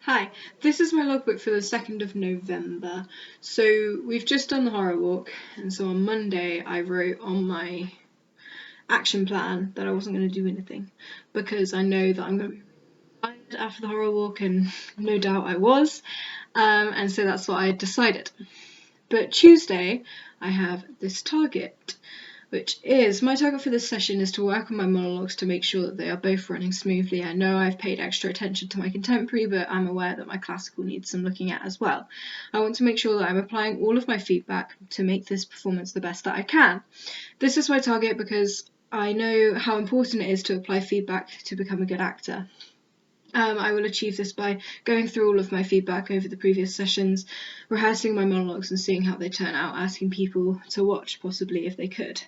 Hi, this is my logbook for the 2nd of November. So we've just done the horror walk, and so on Monday I wrote on my action plan that I wasn't going to do anything because I know that I'm going to be tired after the horror walk, and no doubt I was, and so that's what I decided. But Tuesday I have this target, which is my target for this session is to work on my monologues to make sure that they are both running smoothly. I know I've paid extra attention to my contemporary, but I'm aware that my classical needs some looking at as well. I want to make sure that I'm applying all of my feedback to make this performance the best that I can. This is my target because I know how important it is to apply feedback to become a good actor. I will achieve this by going through all of my feedback over the previous sessions, rehearsing my monologues and seeing how they turn out, asking people to watch possibly if they could.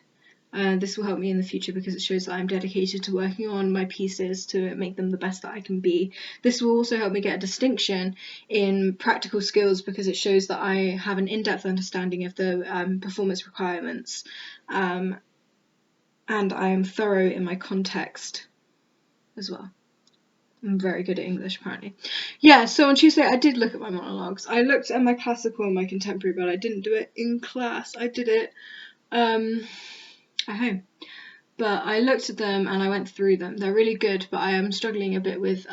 This will help me in the future because it shows that I'm dedicated to working on my pieces to make them the best that I can be. This will also help me get a distinction in practical skills because it shows that I have an in-depth understanding of the performance requirements, and I am thorough in my context as well. I'm very good at English, apparently. Yeah, so on Tuesday I did look at my monologues. I looked at my classical and my contemporary, but I didn't do it in class. I did it at home. But I looked at them and I went through them. They're really good, but I am struggling a bit with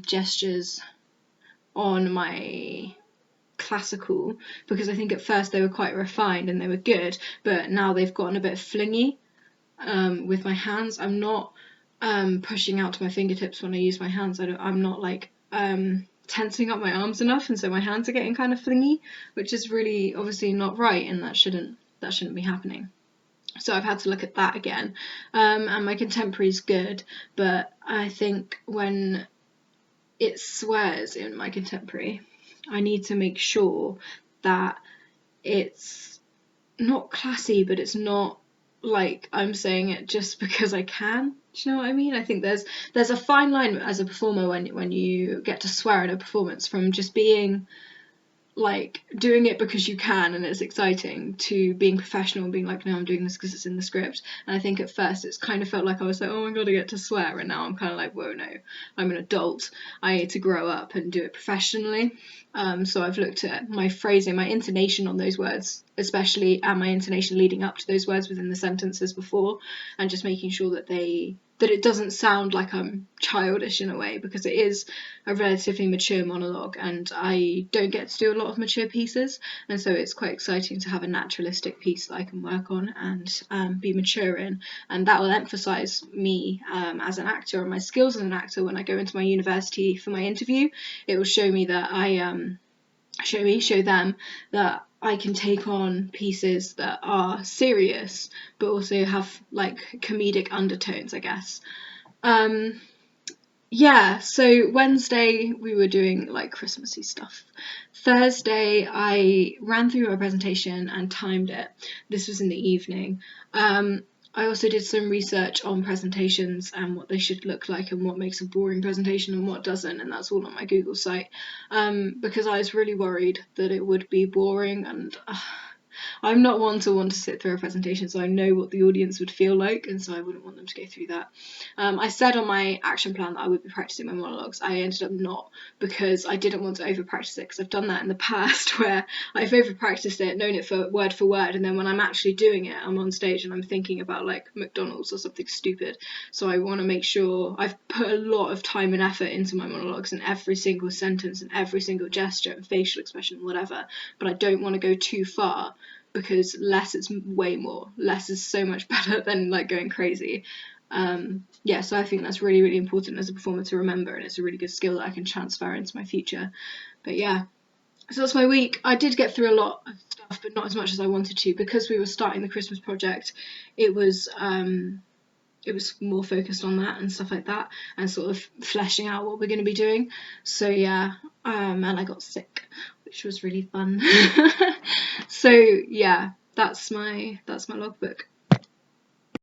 gestures on my classical because I think at first they were quite refined and they were good, but now they've gotten a bit flingy with my hands. I'm not pushing out to my fingertips when I use my hands. I'm not like tensing up my arms enough, and so my hands are getting kind of flingy, which is really obviously not right, and that shouldn't be happening. So I've had to look at that again, and my contemporary's good, but I think when it swears in my contemporary, I need to make sure that it's not classy, but it's not like I'm saying it just because I can. Do you know what I mean? I think there's a fine line as a performer when you get to swear in a performance from just being like doing it because you can and it's exciting to being professional and being like, no, I'm doing this because it's in the script. And I think at first it's kind of felt like I was like, oh my god, I get to swear, and now I'm kind of like, whoa, no, I'm an adult, I need to grow up and do it professionally. So I've looked at my phrasing, my intonation on those words especially, and my intonation leading up to those words within the sentences before, and just making sure that it doesn't sound like I'm childish in a way, because it is a relatively mature monologue and I don't get to do a lot of mature pieces, and so it's quite exciting to have a naturalistic piece that I can work on and be mature in, and that will emphasise me as an actor and my skills as an actor when I go into my university for my interview. It will show me that show them that I can take on pieces that are serious but also have like comedic undertones, I guess. Yeah, so Wednesday we were doing like Christmassy stuff. Thursday I ran through my presentation and timed it. This was in the evening. I also did some research on presentations and what they should look like and what makes a boring presentation and what doesn't, and that's all on my Google site, because I was really worried that it would be boring, and I'm not one to want to sit through a presentation, so I know what the audience would feel like, and so I wouldn't want them to go through that. I said on my action plan that I would be practicing my monologues. I ended up not, because I didn't want to over practice it, because I've done that in the past where I've over practiced it, known it for word, and then when I'm actually doing it, I'm on stage and I'm thinking about like McDonald's or something stupid. So I want to make sure I've put a lot of time and effort into my monologues and every single sentence and every single gesture and facial expression, whatever, but I don't want to go too far, because less is way more. Less is so much better than like going crazy. Yeah, so I think that's really, really important as a performer to remember, and it's a really good skill that I can transfer into my future. But yeah, so that's my week. I did get through a lot of stuff, but not as much as I wanted to, because we were starting the Christmas project. It was more focused on that and stuff like that, and sort of fleshing out what we're going to be doing. So yeah, and I got sick, which was really fun. So yeah, that's my logbook.